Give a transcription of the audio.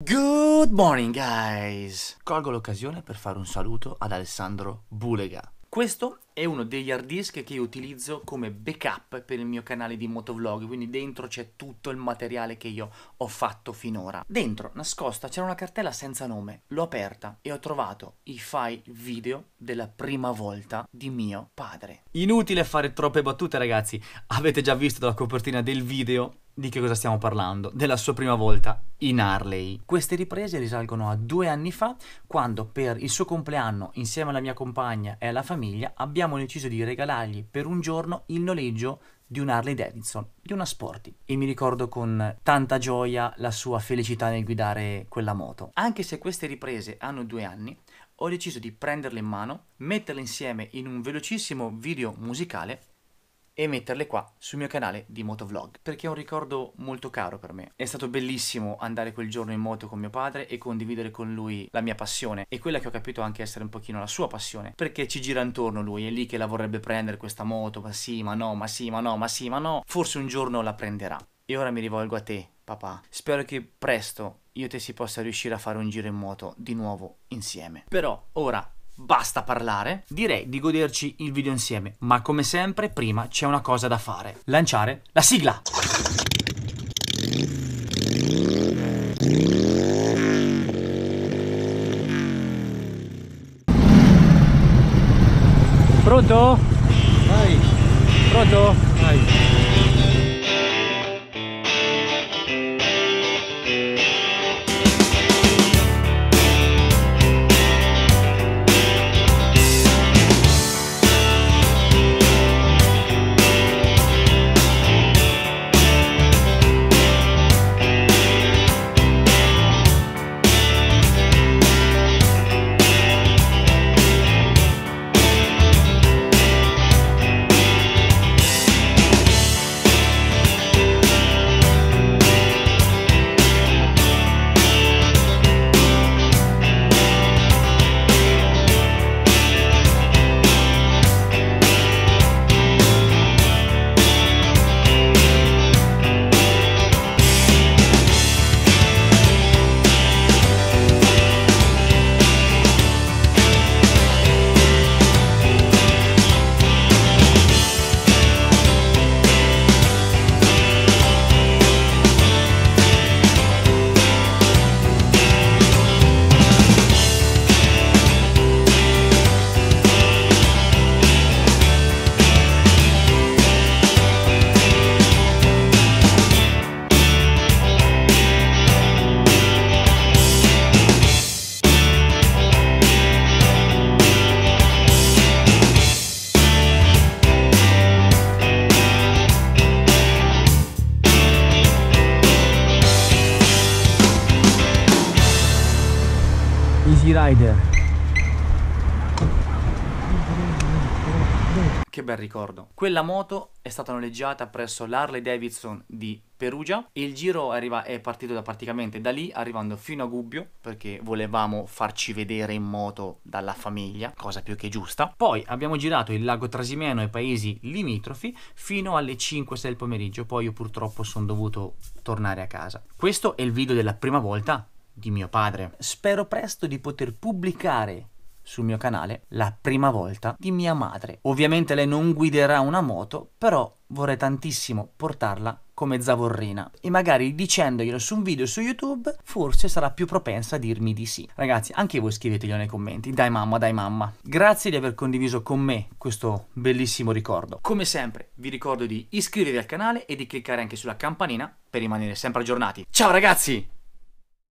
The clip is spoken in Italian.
Good morning guys! Colgo l'occasione per fare un saluto ad Alessandro Bulega. Questo è uno degli hard disk che io utilizzo come backup per il mio canale di motovlog, quindi dentro c'è tutto il materiale che io ho fatto finora. Dentro, nascosta, c'era una cartella senza nome, l'ho aperta e ho trovato i file video della prima volta di mio padre. Inutile fare troppe battute ragazzi, avete già visto dalla copertina del video di che cosa stiamo parlando, della sua prima volta in Harley. Queste riprese risalgono a 2 anni fa, quando per il suo compleanno, insieme alla mia compagna e alla famiglia, abbiamo deciso di regalargli per un giorno il noleggio di un Harley Davidson, di una Sporty. E mi ricordo con tanta gioia la sua felicità nel guidare quella moto. Anche se queste riprese hanno 2 anni, ho deciso di prenderle in mano, metterle insieme in un velocissimo video musicale e metterle qua sul mio canale di motovlog, perché è un ricordo molto caro per me. È stato bellissimo andare quel giorno in moto con mio padre e condividere con lui la mia passione e quella che ho capito anche essere un pochino la sua passione, perché ci gira intorno lui, è lì che la vorrebbe prendere questa moto, ma sì, ma no, ma sì, ma no, ma sì, ma no, forse un giorno la prenderà. E ora mi rivolgo a te, papà. Spero che presto io e te si possa riuscire a fare un giro in moto di nuovo insieme. Però ora basta parlare, direi di goderci il video insieme, ma come sempre prima c'è una cosa da fare: lanciare la sigla! Pronto? Vai, Pronto? vai. Easy Rider. Che bel ricordo. Quella moto è stata noleggiata presso l'Harley Davidson di Perugia e il giro è partito praticamente da lì, arrivando fino a Gubbio, perché volevamo farci vedere in moto dalla famiglia, cosa più che giusta. Poi abbiamo girato il lago Trasimeno e paesi limitrofi fino alle 5-6 del pomeriggio, poi io purtroppo sono dovuto tornare a casa. Questo è il video della prima volta di mio padre. Spero presto di poter pubblicare sul mio canale la prima volta di mia madre. Ovviamente lei non guiderà una moto, però vorrei tantissimo portarla come zavorrina e magari dicendoglielo su un video su YouTube forse sarà più propensa a dirmi di sì. Ragazzi, anche voi scriveteglielo nei commenti. Dai mamma, dai mamma. Grazie di aver condiviso con me questo bellissimo ricordo. Come sempre vi ricordo di iscrivervi al canale e di cliccare anche sulla campanina per rimanere sempre aggiornati. Ciao ragazzi!